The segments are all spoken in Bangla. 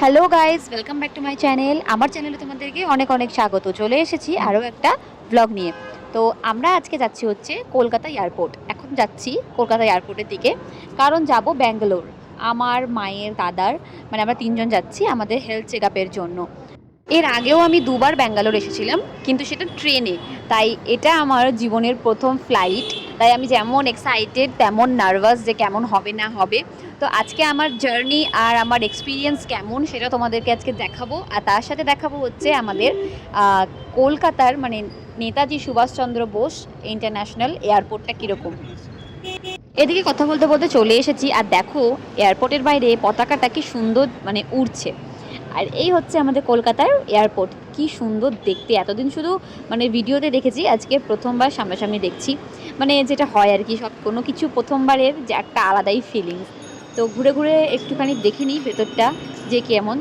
Hello guys, welcome back to my channel. আমার চ্যানেলে তোমাদেরকে অনেক অনেক স্বাগত। চলে এসেছি আরও একটা ব্লগ নিয়ে। তো আমরা আজকে যাচ্ছি হচ্ছে কলকাতা এয়ারপোর্ট। এখন যাচ্ছি কলকাতা এয়ারপোর্টের দিকে, কারণ যাব ব্যাঙ্গালোর। আমার মায়ের দাদার মানে আমরা তিনজন যাচ্ছি আমাদের হেলথ চেক আপের জন্য। এর আগেও আমি দুবার ব্যাঙ্গালোর এসেছিলাম, কিন্তু সেটা ট্রেনে। তাই এটা আমার জীবনের প্রথম ফ্লাইট। তাই আমি যেমন এক্সাইটেড তেমন নার্ভাস যে কেমন হবে না হবে। তো আজকে আমার জার্নি আর আমার এক্সপিরিয়েন্স কেমন সেটা তোমাদেরকে আজকে দেখাবো। আর তার সাথে দেখাবো হচ্ছে আমাদের কলকাতার মানে নেতাজি সুভাষচন্দ্র বোস ইন্টারন্যাশনাল এয়ারপোর্টটা কীরকম। এদিকে কথা বলতে বলতে চলে এসেছি, আর দেখো এয়ারপোর্টের বাইরে পতাকাটা কি সুন্দর মানে উড়ছে। আর এই হচ্ছে আমাদের কলকাতার এয়ারপোর্ট, কি সুন্দর দেখতে। এতদিন শুধু মানে ভিডিওতে দেখেছি, আজকে প্রথমবার সামনাসামনি দেখছি। মানে যেটা হয় আর কি, সব কোনো কিছু প্রথমবারের যে একটা আলাদাই ফিলিংস। তো ঘুরে ঘুরে একটুখানি দেখে নিই ভেতরটা যে কেমন।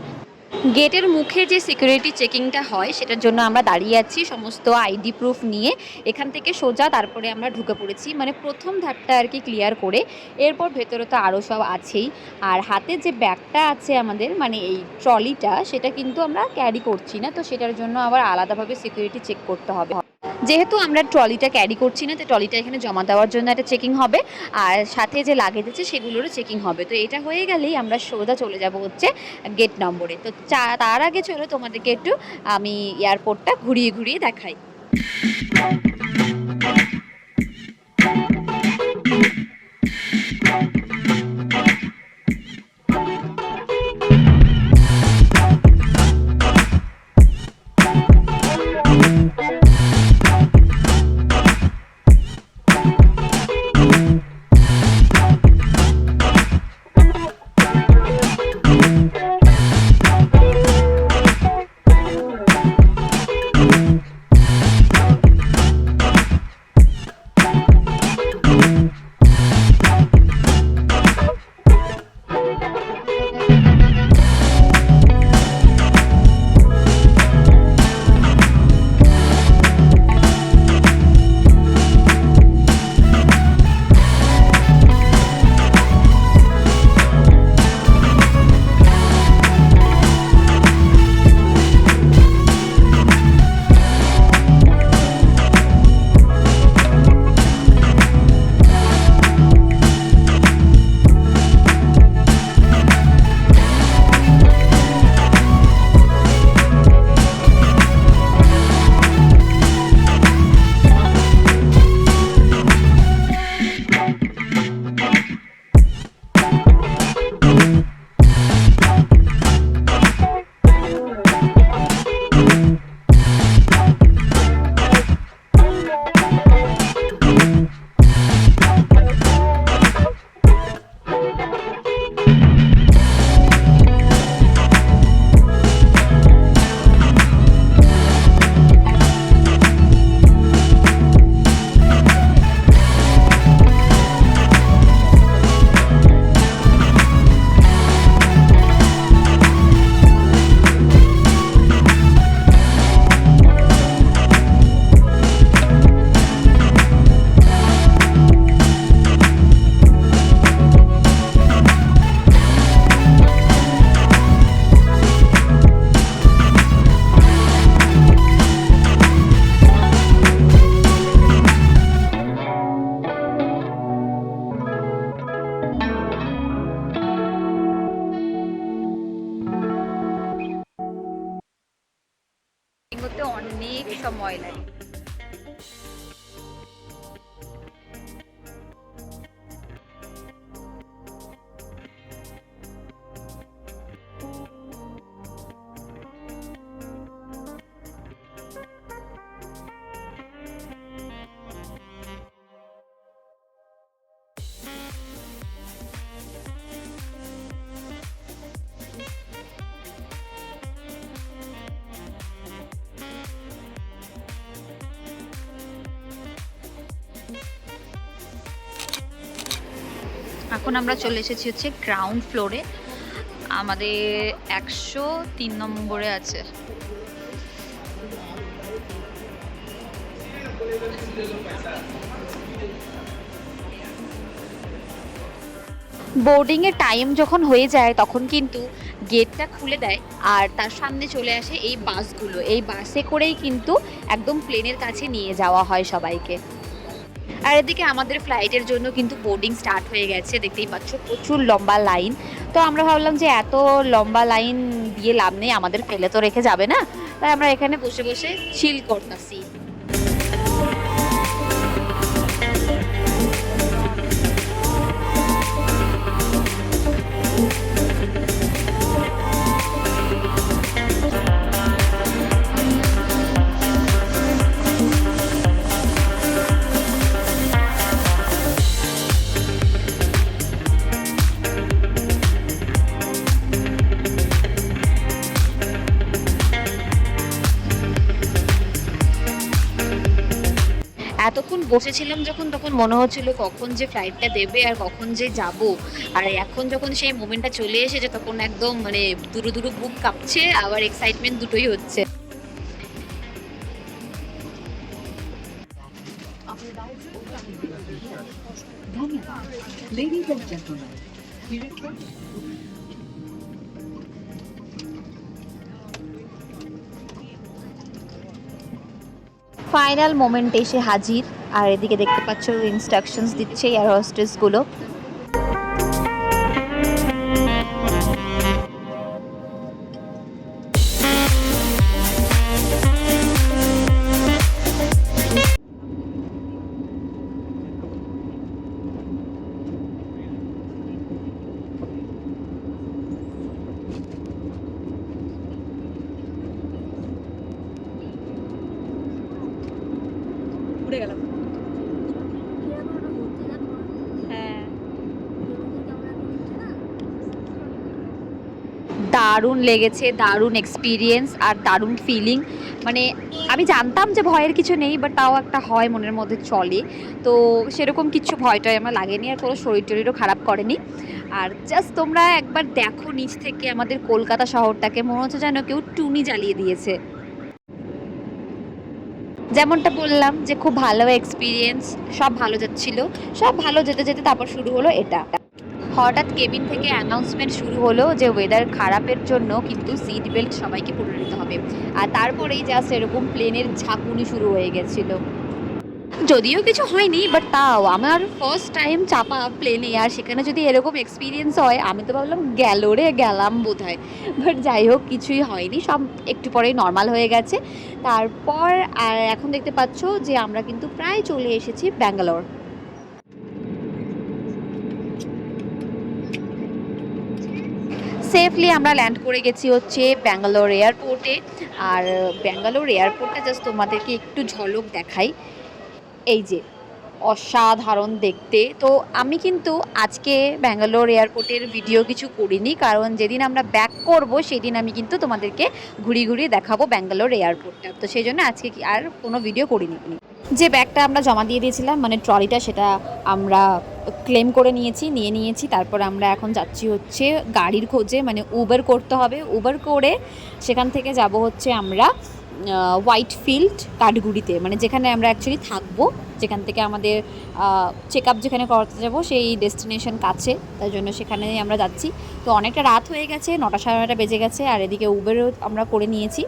গেটের মুখে যে সিকিউরিটি চেকিংটা হয় সেটার জন্য আমরা দাঁড়িয়ে আছি সমস্ত আইডি প্রুফ নিয়ে। এখান থেকে সোজা তারপরে আমরা ঢুকে পড়েছি, মানে প্রথম ধাপটা আর কি ক্লিয়ার করে। এরপর ভেতরে তো আরও সব আছেই। আর হাতে যে ব্যাগটা আছে আমাদের মানে এই ট্রলিটা, সেটা কিন্তু আমরা ক্যারি করছি না, তো সেটার জন্য আবার আলাদাভাবে সিকিউরিটি চেক করতে হবে। যেহেতু আমরা ট্রলিটা ক্যারি করছি না, তো ট্রলিটা এখানে জমা দেওয়ার জন্য একটা চেকিং হবে, আর সাথে যে লাগেজ আছে সেগুলোরও চেকিং হবে। তো এটা হয়ে গেলেই আমরা সোজা চলে যাব হচ্ছে গেট নম্বরে। তো তার আগে চলো তোমাদেরকে একটু আমি এয়ারপোর্টটা ঘুরিয়ে ঘুরিয়ে দেখাই। করতে অনেক সময় লাগে। এখন আমরা চলে এসেছি হচ্ছে গ্রাউন্ড ফ্লোরে, আমাদের 103 নম্বরে আছে। বোর্ডিংয়ের টাইম যখন হয়ে যায় তখন কিন্তু গেটটা খুলে দেয় আর তার সামনে চলে আসে এই বাসগুলো। এই বাসে করেই কিন্তু একদম প্লেনের কাছে নিয়ে যাওয়া হয় সবাইকে। আর এদিকে আমাদের ফ্লাইটের জন্য কিন্তু বোর্ডিং স্টার্ট হয়ে গেছে, দেখতেই পাচ্ছ প্রচুর লম্বা লাইন। তো আমরা ভাবলাম যে এত লম্বা লাইন দিয়ে লাভ নেই, আমাদের ফেলে তো রেখে যাবে না, তাই আমরা এখানে বসে বসে চিল করতেছি। এতক্ষণ বসেছিলাম যখন, তখন মনে হচ্ছিল কখন যে ফ্লাইটটা দেবে আর কখন যে যাব। আর এখন যখন সেই মোমেন্টটা চলে এসেছে তখন একদম মানে দুরু দুরু বুক কাঁপছে, আবার এক্সাইটমেন্ট দুটোই হচ্ছে। Ladies and gentlemen, we request final moment এসে হাজির। আর এদিকে দেখতে পাচ্ছ ইনস্ট্রাকশনস দিচ্ছে এয়ার হোস্টেসগুলো। উড়ে গেলাম। দারুণ লেগেছে, দারুণ এক্সপিরিয়েন্স আর দারুণ ফিলিং। মানে আমি জানতাম যে ভয়ের কিছু নেই, বাট তাও একটা হয় মনের মধ্যে চলে। তো সেরকম কিছু ভয়টয় আমার লাগেনি, আর কোনো শরীর টরীরও খারাপ করেনি। আর জাস্ট তোমরা একবার দেখো নিচ থেকে আমাদের কলকাতা শহরটাকে, মনে হচ্ছে যেন কেউ টুনি জ্বালিয়ে দিয়েছে। যেমনটা বললাম যে খুব ভালো এক্সপিরিয়েন্স, সব ভালো যাচ্ছিল, সব ভালো যেতে যেতে তারপর শুরু হলো এটা। হঠাৎ কেবিন থেকে অ্যানাউন্সমেন্ট শুরু হলো যে ওয়েদার খারাপের জন্য কিন্তু সিট বেল্ট সবাইকে পরে নিতে হবে। আর তারপরেই জাস্ট এরকম প্লেনের ঝাঁকুনি শুরু হয়ে গেছিলো। যদিও কিছু হয়নি, বাট তাও আমার ফার্স্ট টাইম চাপা প্লেনে, আর সেখানে যদি এরকম এক্সপিরিয়েন্স হয় আমি তো ভাবলাম গেলাম বোধ হয়। বাট যাই হোক, কিছুই হয়নি, সব একটু পরেই নর্মাল হয়ে গেছে। তারপর আর এখন দেখতে পাচ্ছ যে আমরা কিন্তু প্রায় চলে এসেছি ব্যাঙ্গালোর। সেফলি আমরা ল্যান্ড করে গেছি হচ্ছে ব্যাঙ্গালোর এয়ারপোর্টে। আর ব্যাঙ্গালোর এয়ারপোর্টটা জাস্ট তোমাদেরকে একটু ঝলক দেখাই। এই যে অসাধারণ দেখতে। তো আমি কিন্তু আজকে ব্যাঙ্গালোর এয়ারপোর্টের ভিডিও কিছু করিনি, কারণ যেদিন আমরা ব্যাক করব সেদিন আমি কিন্তু তোমাদেরকে ঘুরিয়ে ঘুরিয়ে দেখাবো ব্যাঙ্গালোর এয়ারপোর্টটা। তো সেই জন্য আজকে আর কোনো ভিডিও করিনি। যে ব্যাগটা আমরা জমা দিয়ে দিয়েছিলাম মানে ট্রলিটা, সেটা আমরা ক্লেম করে নিয়েছি। তারপর আমরা এখন যাচ্ছি হচ্ছে গাড়ির খোঁজে, মানে উবার করতে হবে। উবার করে সেখান থেকে যাব হচ্ছে আমরা হোয়াইট ফিল্ড কাঠগুড়িতে, মানে যেখানে আমরা অ্যাকচুয়ালি থাকবো, যেখান থেকে আমাদের চেক আপ যেখানে করাতে যাবো সেই ডেস্টিনেশন কাছে, তাই জন্য সেখানে আমরা যাচ্ছি। তো অনেকটা রাত হয়ে গেছে, 9টা সাড়ে 9টা বেজে গেছে, আর এদিকে উবেরও আমরা করে নিয়েছি।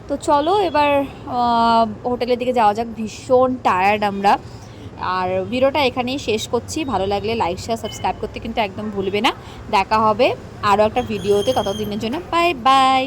তো চলো এবার হোটেলের দিকে যাওয়া যাক। ভীষণ টায়ার্ড আমরা। আর ভিডিওটা এখানেই শেষ করছি। ভালো লাগলে লাইক শেয়ার সাবস্ক্রাইব করতে কিন্তু একদম ভুলবে না। দেখা হবে আরও একটা ভিডিওতে, ততদিনের জন্য বাই বাই।